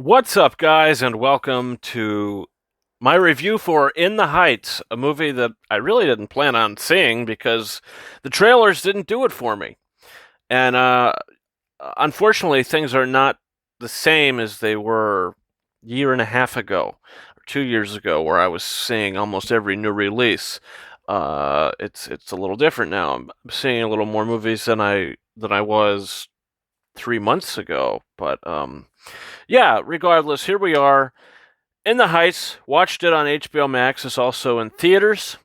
What's up, guys, and welcome to my review for In the Heights, a movie that I really didn't plan on seeing because the trailers didn't do it for me. And unfortunately, things are not the same as they were a year and a half ago, or 2 years ago, where I was seeing almost every new release. It's a little different now. I'm seeing a little more movies than I was 3 months ago, but yeah, regardless, here we are. In the Heights, watched it on HBO Max. It's also in theaters.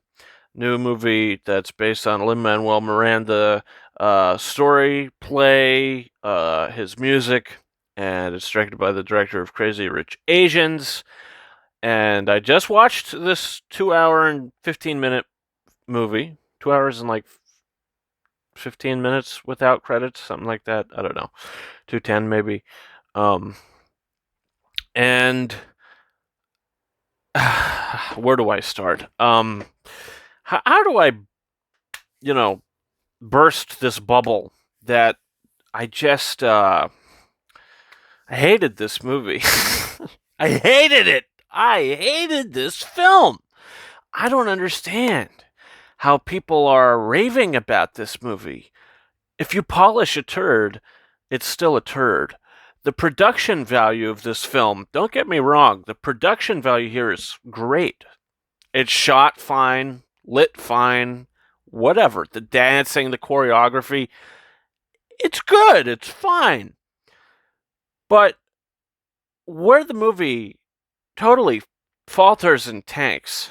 New movie that's based on Lin-Manuel Miranda story, play, his music, and it's directed by the director of Crazy Rich Asians. And I just watched this 2 hour and 15 minute movie. 2 hours and like 15 minutes without credits, something like that. I don't know. 210 maybe. Um, and where do I start? How do I, you know, burst this bubble that I just, I hated this movie. I hated it. I hated this film. I don't understand how people are raving about this movie. If you polish a turd, it's still a turd. The production value of this film, don't get me wrong, the production value here is great. It's shot fine, lit fine, whatever. The dancing, the choreography, it's good, it's fine. But where the movie totally falters and tanks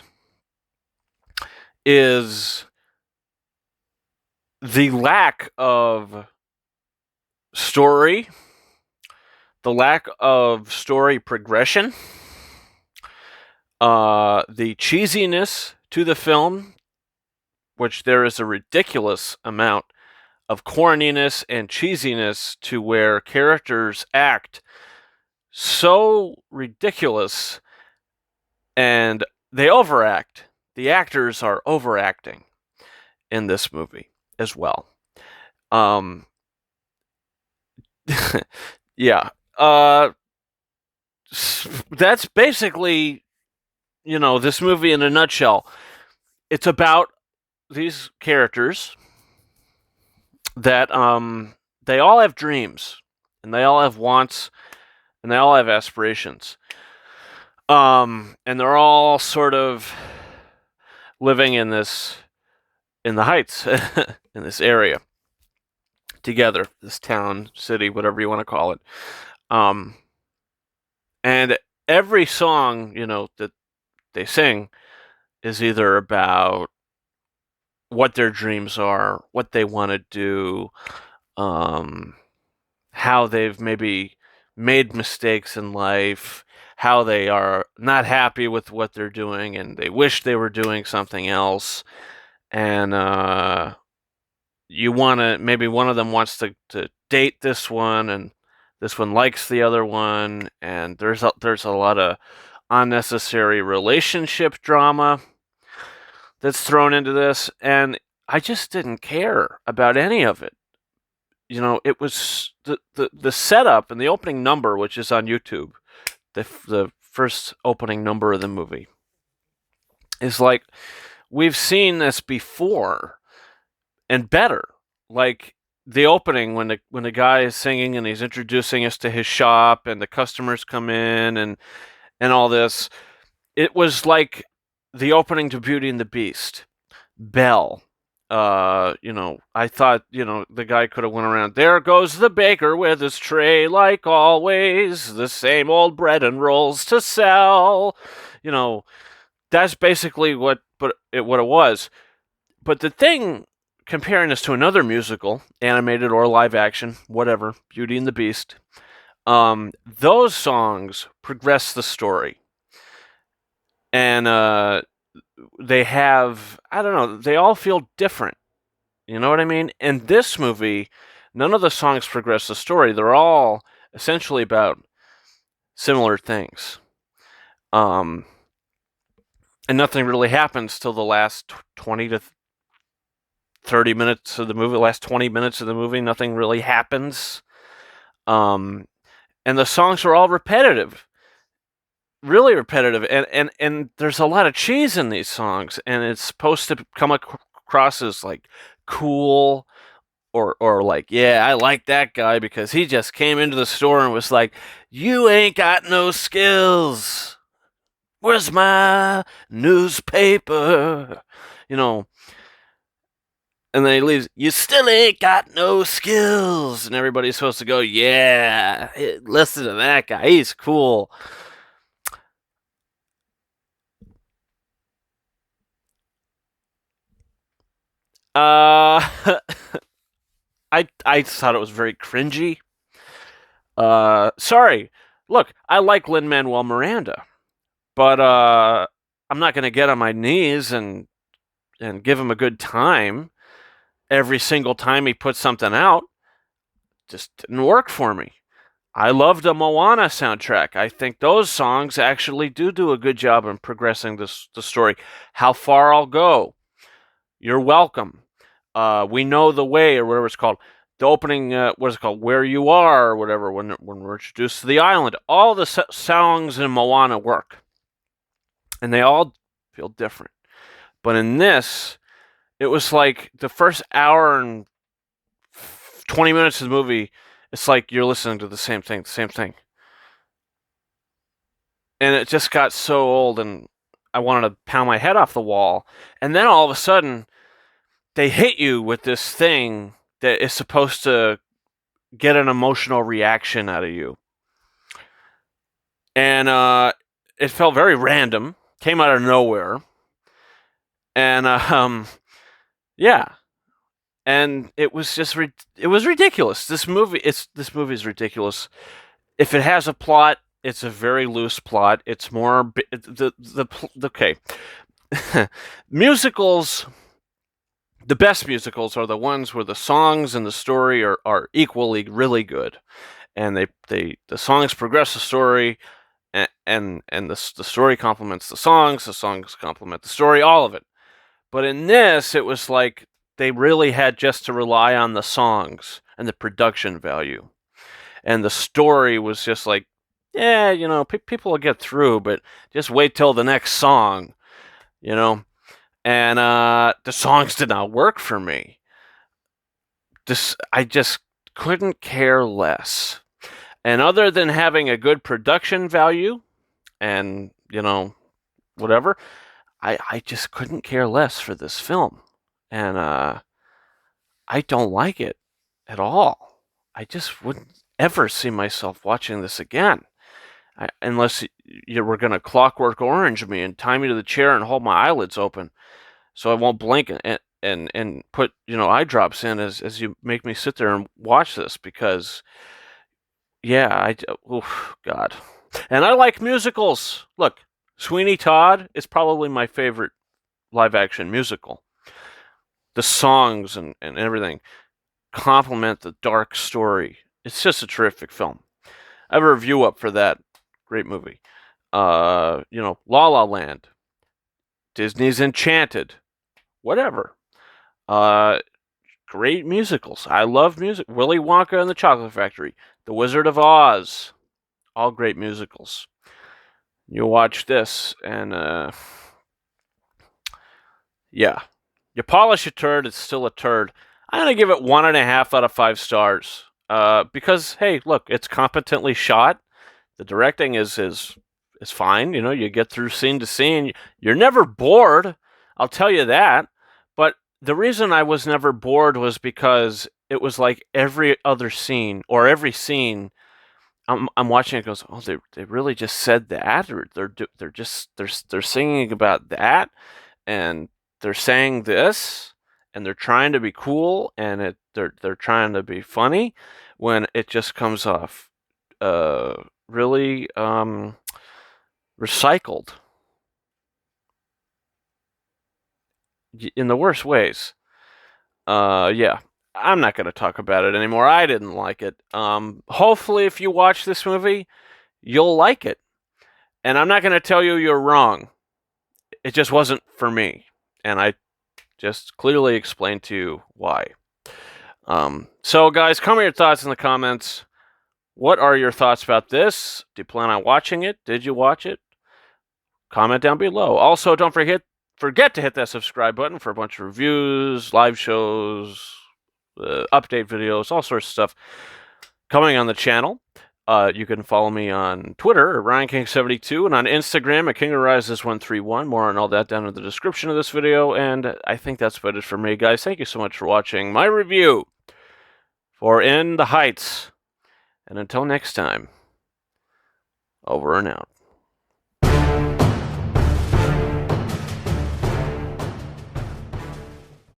is the lack of story, the lack of story progression, the cheesiness to the film, which there is a ridiculous amount of corniness and cheesiness to where characters act so ridiculous and they overact. The actors are overacting in this movie as well. Um, yeah. That's basically, this movie in a nutshell. It's about these characters that they all have dreams and they all have wants and they all have aspirations. And they're all sort of living in the heights in this area together, this town, city, whatever you want to call it. Um, and every song, that they sing is either about what their dreams are, what they want to do, um, how they've maybe made mistakes in life, how they are not happy with what they're doing and they wish they were doing something else. And you want to, maybe one of them wants to date this one and this one likes the other one. And there's a lot of unnecessary relationship drama that's thrown into this. And I just didn't care about any of it. It was the setup and the opening number, which is on YouTube, the first opening number of the movie, is like we've seen this before and better. Like the opening when the guy is singing and he's introducing us to his shop and the customers come in and all this. It was like the opening to Beauty and the Beast. Belle. I thought, the guy could have went around. There goes the baker with his tray, like always, the same old bread and rolls to sell. You know, that's basically what it was. But the thing, comparing this to another musical, animated or live action, whatever, Beauty and the Beast, those songs progress the story, and they have, I don't know, they all feel different. You know what I mean? In this movie, none of the songs progress the story. They're all essentially about similar things. Um, and nothing really happens till the last 20 to 30 minutes of the movie, last 20 minutes of the movie, nothing really happens. Um, and the songs are all repetitive, really repetitive, and there's a lot of cheese in these songs, and it's supposed to come across as like cool, or like, yeah, I like that guy because he just came into the store and was like, you ain't got no skills. Where's my newspaper? You know, and then he leaves, you still ain't got no skills. And everybody's supposed to go, yeah, listen to that guy. He's cool. Uh, I thought it was very cringy. Sorry. Look, I like Lin Manuel Miranda, but I'm not going to get on my knees and give him a good time every single time he puts something out. Just didn't work for me. I love the Moana soundtrack. I think those songs actually do a good job in progressing the story. How Far I'll Go, You're Welcome, We Know the Way, or whatever it's called. The opening, what is it called, Where You Are, or whatever, when we're introduced to the island. All the songs in Moana work, and they all feel different. But in this, it was like the first hour and 20 minutes of the movie, it's like you're listening to the same thing, and it just got so old, and I wanted to pound my head off the wall. And then all of a sudden, they hit you with this thing that is supposed to get an emotional reaction out of you. And it felt very random, came out of nowhere. And yeah. And it was just it was ridiculous. This movie is ridiculous. If it has a plot, it's a very loose plot. It's more okay. Musicals, the best musicals are the ones where the songs and the story are equally really good, and the songs progress the story, and the story complements the songs complement the story, all of it. But in this, it was like they really had just to rely on the songs and the production value, and the story was just like, yeah, people will get through, but just wait till the next song, you know. And the songs did not work for me. I just couldn't care less. And other than having a good production value, and whatever, I just couldn't care less for this film, and I don't like it at all. I just wouldn't ever see myself watching this again. Unless you were going to Clockwork Orange me and tie me to the chair and hold my eyelids open so I won't blink and put eye drops in as you make me sit there and watch this, because yeah, God. And I like musicals. Look, Sweeney Todd is probably my favorite live action musical. The songs and everything complement the dark story. It's just a terrific film. I have a review up for that. Great movie. La La Land, Disney's Enchanted, whatever. Great musicals. I love music. Willy Wonka and the Chocolate Factory, The Wizard of Oz, all great musicals. You watch this, and yeah, you polish a turd, it's still a turd. I'm gonna give it 1.5 out of 5 stars. Because hey, look, it's competently shot. The directing is fine. You get through scene to scene. You're never bored. I'll tell you that. But the reason I was never bored was because it was like every other scene, or every scene I'm watching it goes, oh, they really just said that, or they're singing about that, and they're saying this, and they're trying to be cool, and they're trying to be funny, when it just comes off really recycled in the worst ways. Yeah, I'm not going to talk about it anymore. I didn't like it. Hopefully, if you watch this movie, you'll like it. And I'm not going to tell you you're wrong. It just wasn't for me. And I just clearly explained to you why. So, guys, comment your thoughts in the comments. What are your thoughts about this? Do you plan on watching it? Did you watch it? Comment down below. Also, don't forget to hit that subscribe button for a bunch of reviews, live shows, update videos, all sorts of stuff coming on the channel. You can follow me on Twitter at RyanKing72 and on Instagram at KingOfRises131. More on all that down in the description of this video. And I think that's about it for me, guys. Thank you so much for watching my review for In the Heights. And until next time, over and out.